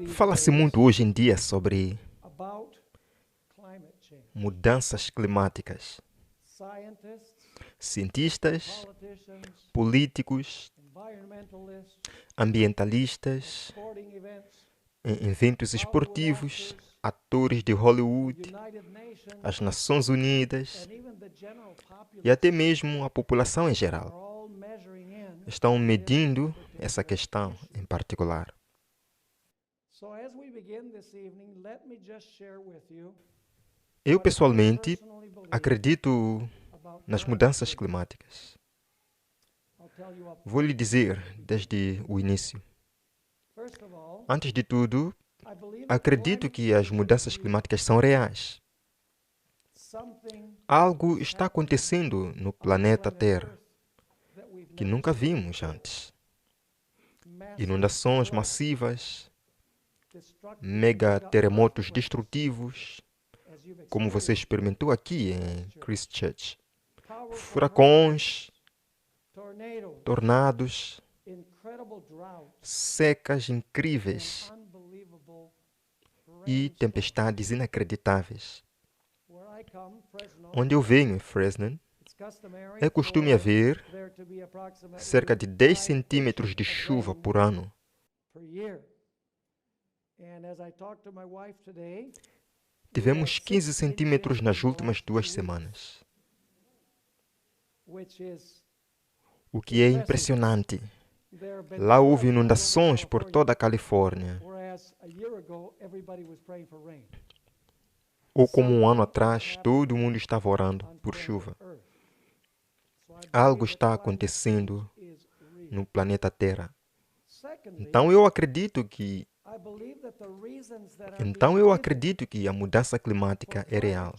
Fala-se muito hoje em dia sobre mudanças climáticas. Cientistas, políticos, ambientalistas, em eventos esportivos, atores de Hollywood, as Nações Unidas e até mesmo a população em geral estão medindo essa questão em particular. Eu, pessoalmente, acredito nas mudanças climáticas. Vou lhe dizer desde o início. Antes de tudo, acredito que as mudanças climáticas são reais. Algo está acontecendo no planeta Terra que nunca vimos antes. Inundações massivas, mega terremotos destrutivos, como você experimentou aqui em Christchurch. Furacões, tornados, secas incríveis e tempestades inacreditáveis. Onde eu venho, em Fresno, é costume haver cerca de 10 centímetros de chuva por ano. Tivemos 15 centímetros nas últimas 2 semanas. O que é impressionante. Lá houve inundações por toda a Califórnia. Ou como um ano atrás, todo mundo estava orando por chuva. Algo está acontecendo no planeta Terra. Então eu acredito que a mudança climática é real.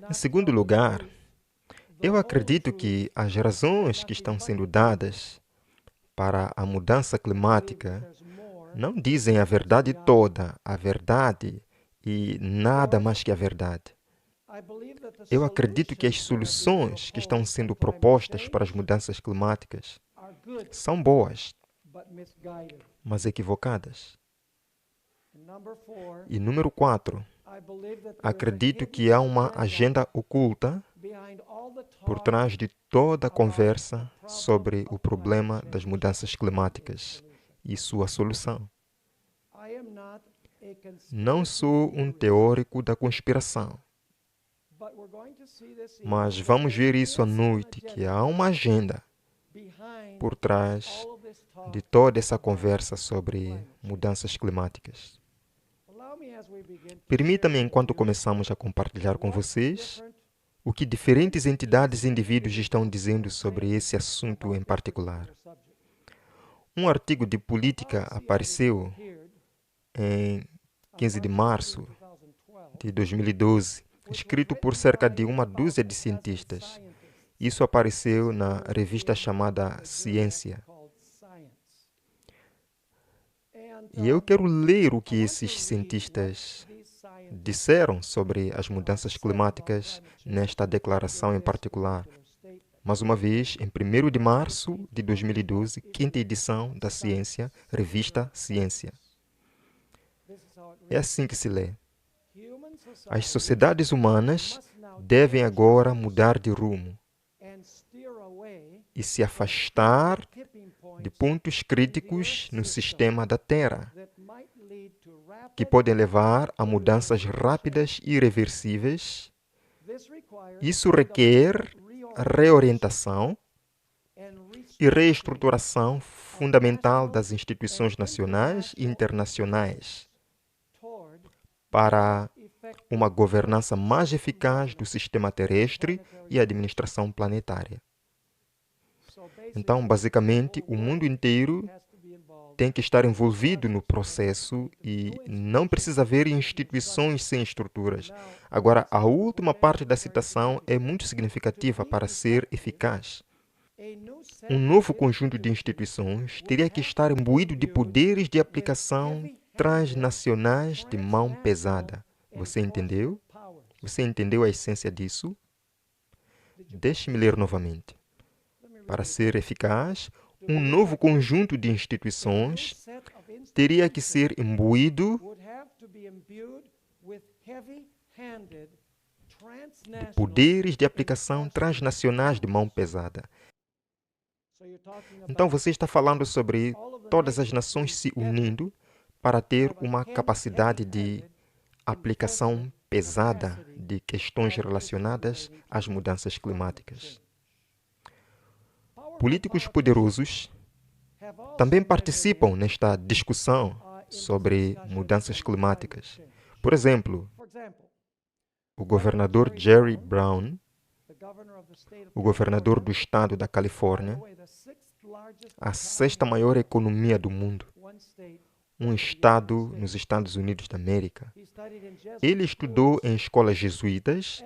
Em segundo lugar, eu acredito que as razões que estão sendo dadas para a mudança climática não dizem a verdade toda, a verdade e nada mais que a verdade. Eu acredito que as soluções que estão sendo propostas para as mudanças climáticas são boas, mas equivocadas. E número 4, acredito que há uma agenda oculta por trás de toda a conversa sobre o problema das mudanças climáticas e sua solução. Não sou um teórico da conspiração, mas vamos ver isso à noite, que há uma agenda por trás de toda essa conversa sobre mudanças climáticas. Permita-me, enquanto começamos a compartilhar com vocês, o que diferentes entidades e indivíduos estão dizendo sobre esse assunto em particular. Um artigo de política apareceu em 15 de março de 2012, escrito por cerca de uma dúzia de cientistas. Isso apareceu na revista chamada Ciência. E eu quero ler o que esses cientistas disseram sobre as mudanças climáticas nesta declaração em particular. Mais uma vez, em 1º de março de 2012, quinta edição da Ciência, revista Ciência. É assim que se lê. As sociedades humanas devem agora mudar de rumo e se afastar de pontos críticos no sistema da Terra, que podem levar a mudanças rápidas e irreversíveis. Isso requer reorientação e reestruturação fundamental das instituições nacionais e internacionais para uma governança mais eficaz do sistema terrestre e administração planetária. Então, basicamente, o mundo inteiro tem que estar envolvido no processo e não precisa haver instituições sem estruturas. Agora, a última parte da citação é muito significativa para ser eficaz. Um novo conjunto de instituições teria que estar imbuído de poderes de aplicação transnacionais de mão pesada. Você entendeu? Você entendeu a essência disso? Deixe-me ler novamente. Para ser eficaz, um novo conjunto de instituições teria que ser imbuído de poderes de aplicação transnacionais de mão pesada. Então, você está falando sobre todas as nações se unindo para ter uma capacidade de aplicação pesada de questões relacionadas às mudanças climáticas. Políticos poderosos também participam nesta discussão sobre mudanças climáticas. Por exemplo, o governador Jerry Brown, o governador do estado da Califórnia, a sexta maior economia do mundo, um estado nos Estados Unidos da América. Ele estudou em escolas jesuítas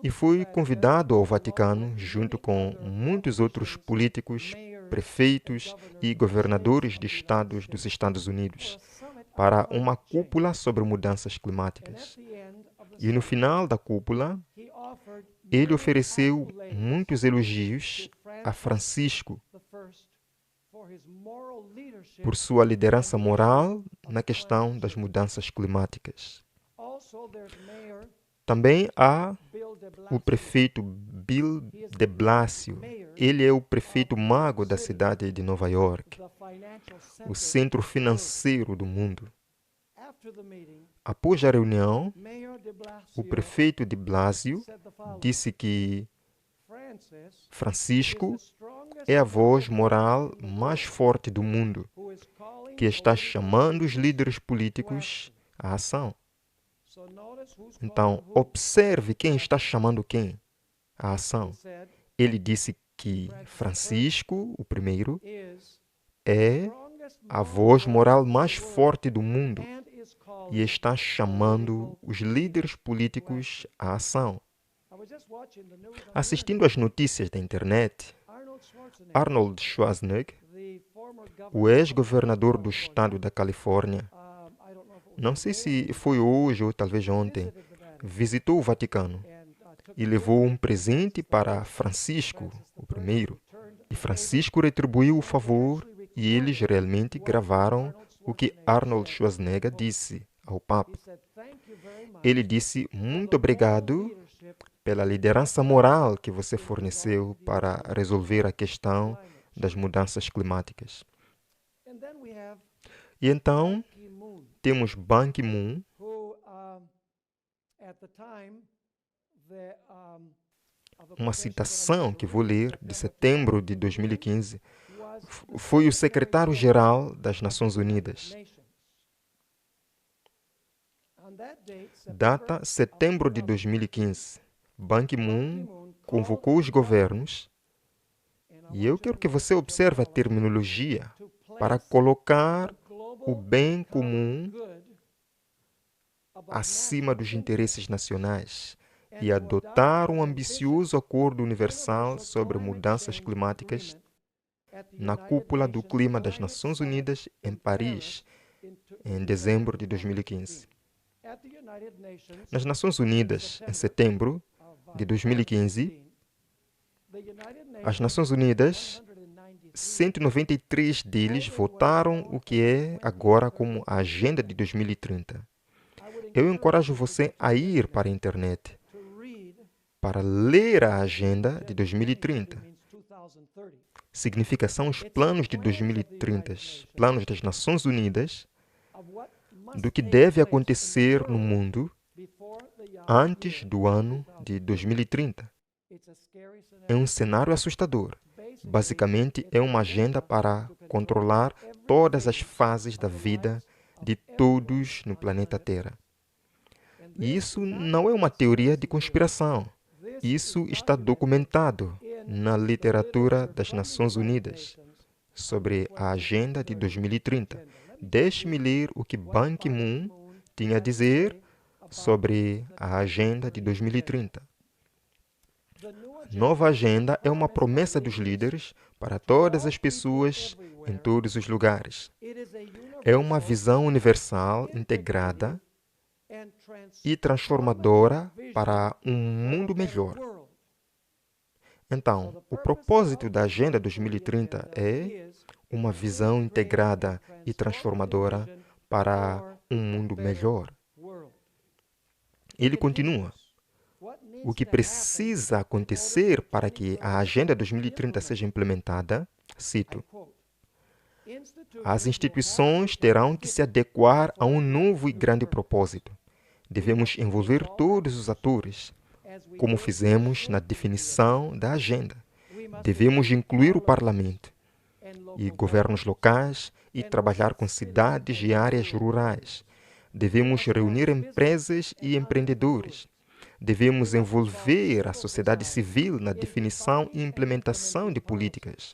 e foi convidado ao Vaticano, junto com muitos outros políticos, prefeitos e governadores de estados dos Estados Unidos, para uma cúpula sobre mudanças climáticas. E no final da cúpula, ele ofereceu muitos elogios a Francisco por sua liderança moral na questão das mudanças climáticas. Também há o prefeito Bill de Blasio. Ele é o prefeito mago da cidade de Nova York, o centro financeiro do mundo. Após a reunião, o prefeito de Blasio disse que Francisco é a voz moral mais forte do mundo, que está chamando os líderes políticos à ação. Então, observe quem está chamando quem à ação. Ele disse que Francisco, o primeiro, é a voz moral mais forte do mundo e está chamando os líderes políticos à ação. Assistindo às notícias da internet, Arnold Schwarzenegger, o ex-governador do estado da Califórnia, não sei se foi hoje ou talvez ontem, visitou o Vaticano e levou um presente para Francisco, o primeiro. E Francisco retribuiu o favor e eles realmente gravaram o que Arnold Schwarzenegger disse ao Papa. Ele disse: muito obrigado pela liderança moral que você forneceu para resolver a questão das mudanças climáticas. E então, temos Ban Ki-moon, uma citação que vou ler de setembro de 2015, foi o secretário-geral das Nações Unidas. Data setembro de 2015. Ban Ki-moon convocou os governos, e eu quero que você observe a terminologia, para colocar o bem comum acima dos interesses nacionais e adotar um ambicioso acordo universal sobre mudanças climáticas na cúpula do clima das Nações Unidas em Paris, em dezembro de 2015. Nas Nações Unidas, em setembro de 2015, as Nações Unidas, 193 deles votaram o que é agora como a Agenda de 2030. Eu encorajo você a ir para a internet para ler a Agenda de 2030. Significa são os planos de 2030, planos das Nações Unidas, do que deve acontecer no mundo antes do ano de 2030. É um cenário assustador. Basicamente, é uma agenda para controlar todas as fases da vida de todos no planeta Terra. E isso não é uma teoria de conspiração. Isso está documentado na literatura das Nações Unidas sobre a Agenda de 2030. Deixe-me ler o que Ban Ki-moon tinha a dizer sobre a Agenda de 2030. Nova agenda é uma promessa dos líderes para todas as pessoas em todos os lugares. É uma visão universal, integrada e transformadora para um mundo melhor. Então, o propósito da Agenda 2030 é uma visão integrada e transformadora para um mundo melhor. Ele continua. O que precisa acontecer para que a Agenda 2030 seja implementada, cito, as instituições terão que se adequar a um novo e grande propósito. Devemos envolver todos os atores, como fizemos na definição da agenda. Devemos incluir o parlamento e governos locais e trabalhar com cidades e áreas rurais. Devemos reunir empresas e empreendedores. Devemos envolver a sociedade civil na definição e implementação de políticas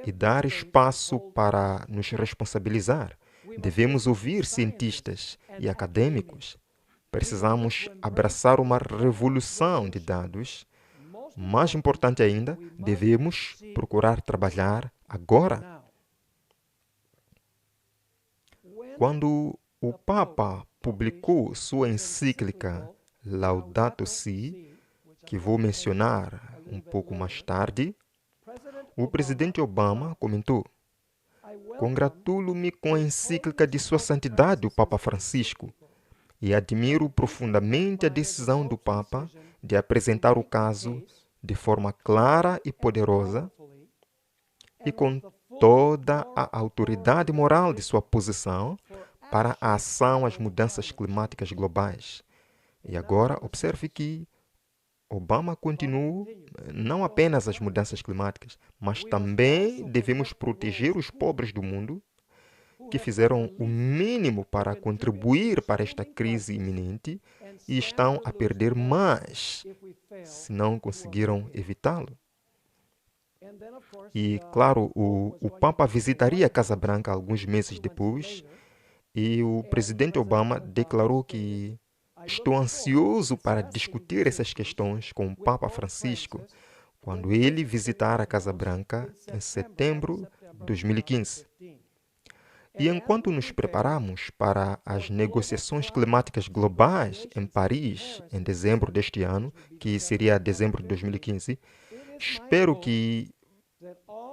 e dar espaço para nos responsabilizar. Devemos ouvir cientistas e acadêmicos. Precisamos abraçar uma revolução de dados. Mais importante ainda, devemos procurar trabalhar agora. Quando o Papa publicou sua encíclica Laudato Si, que vou mencionar um pouco mais tarde, o presidente Obama comentou: "Congratulo-me com a encíclica de Sua Santidade, o Papa Francisco, e admiro profundamente a decisão do Papa de apresentar o caso de forma clara e poderosa e com toda a autoridade moral de sua posição para a ação às mudanças climáticas globais." E agora, observe que Obama continua não apenas as mudanças climáticas, mas também devemos proteger os pobres do mundo que fizeram o mínimo para contribuir para esta crise iminente e estão a perder mais se não conseguiram evitá-lo. E, claro, o Papa visitaria a Casa Branca alguns meses depois e o presidente Obama declarou que estou ansioso para discutir essas questões com o Papa Francisco quando ele visitar a Casa Branca em setembro de 2015. E enquanto nos preparamos para as negociações climáticas globais em Paris, em dezembro deste ano, que seria dezembro de 2015, espero que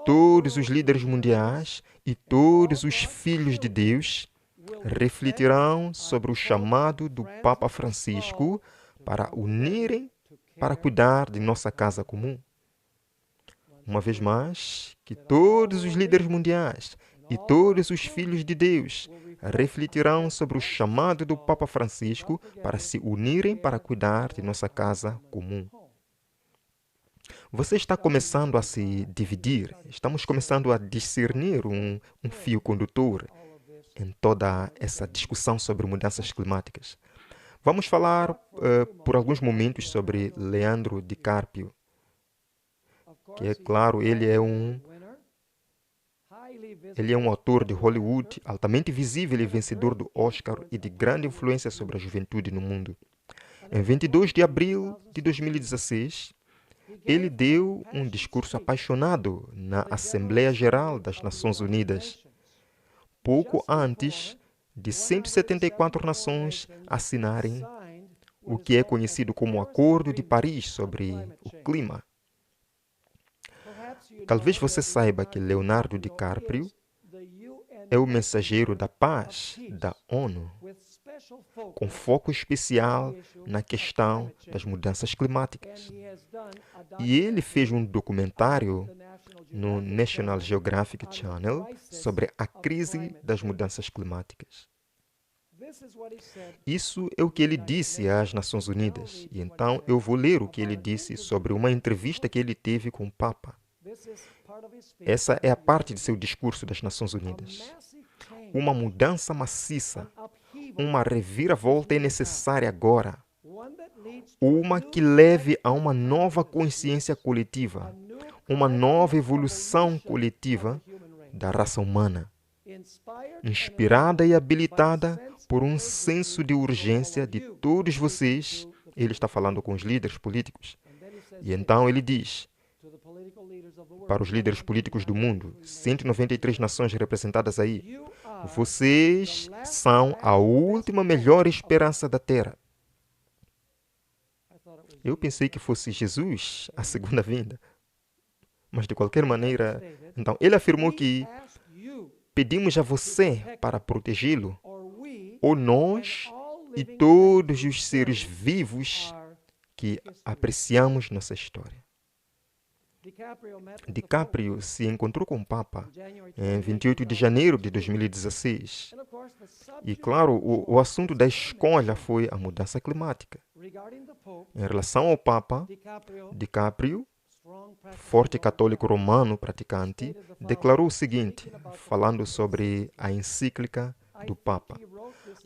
todos os líderes mundiais e todos os filhos de Deus refletirão sobre o chamado do Papa Francisco para unirem para cuidar de nossa casa comum. Uma vez mais, que todos os líderes mundiais e todos os filhos de Deus refletirão sobre o chamado do Papa Francisco para se unirem para cuidar de nossa casa comum. Você está começando a se dividir, estamos começando a discernir um fio condutor em toda essa discussão sobre mudanças climáticas. Vamos falar por alguns momentos sobre Leandro DiCaprio, que é claro, ele é um ator de Hollywood altamente visível e vencedor do Oscar e de grande influência sobre a juventude no mundo. Em 22 de abril de 2016, ele deu um discurso apaixonado na Assembleia Geral das Nações Unidas, pouco antes de 174 nações assinarem o que é conhecido como Acordo de Paris sobre o clima. Talvez você saiba que Leonardo DiCaprio é o mensageiro da paz da ONU, com foco especial na questão das mudanças climáticas. E ele fez um documentário no National Geographic Channel sobre a crise das mudanças climáticas. Isso é o que ele disse às Nações Unidas. E então eu vou ler o que ele disse sobre uma entrevista que ele teve com o Papa. Essa é a parte de seu discurso das Nações Unidas. Uma mudança maciça, uma reviravolta é necessária agora. Uma que leve a uma nova consciência coletiva, uma nova evolução coletiva da raça humana, inspirada e habilitada por um senso de urgência de todos vocês. Ele está falando com os líderes políticos. E então ele diz para os líderes políticos do mundo, 193 nações representadas aí: vocês são a última melhor esperança da Terra. Eu pensei que fosse Jesus a segunda vinda. Mas de qualquer maneira, então ele afirmou que pedimos a você para protegê-lo, ou nós e todos os seres vivos que apreciamos nossa história. DiCaprio se encontrou com o Papa em 28 de janeiro de 2016. E, claro, o assunto da escolha foi a mudança climática. Em relação ao Papa, DiCaprio, forte católico romano praticante, declarou o seguinte, falando sobre a encíclica do Papa.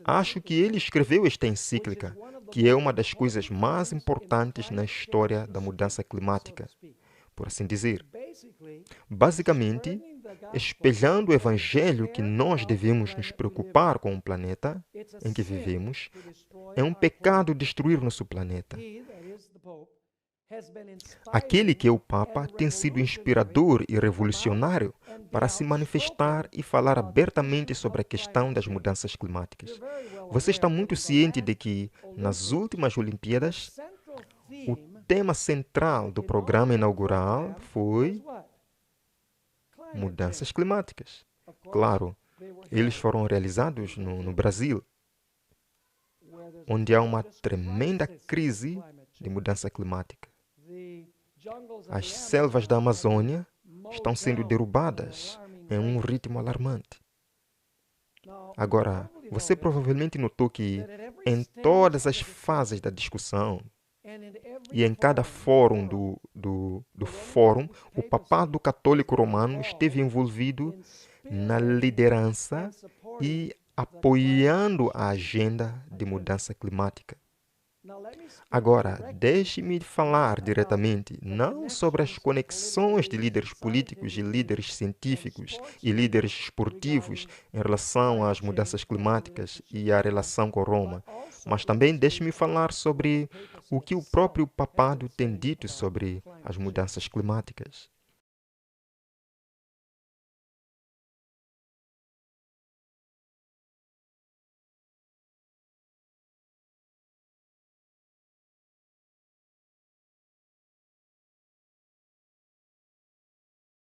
Acho que ele escreveu esta encíclica, que é uma das coisas mais importantes na história da mudança climática, por assim dizer. Basicamente, espelhando o evangelho que nós devemos nos preocupar com o planeta em que vivemos, é um pecado destruir nosso planeta. Aquele que é o Papa tem sido inspirador e revolucionário para se manifestar e falar abertamente sobre a questão das mudanças climáticas. Você está muito ciente de que, nas últimas Olimpíadas, o tema central do programa inaugural foi mudanças climáticas. Claro, eles foram realizados no Brasil, onde há uma tremenda crise de mudança climática. As selvas da Amazônia estão sendo derrubadas em um ritmo alarmante. Agora, você provavelmente notou que em todas as fases da discussão e em cada fórum do fórum, o papado católico romano esteve envolvido na liderança e apoiando a agenda de mudança climática. Agora, deixe-me falar diretamente, não sobre as conexões de líderes políticos e líderes científicos e líderes esportivos em relação às mudanças climáticas e à relação com Roma, mas também deixe-me falar sobre o que o próprio papado tem dito sobre as mudanças climáticas.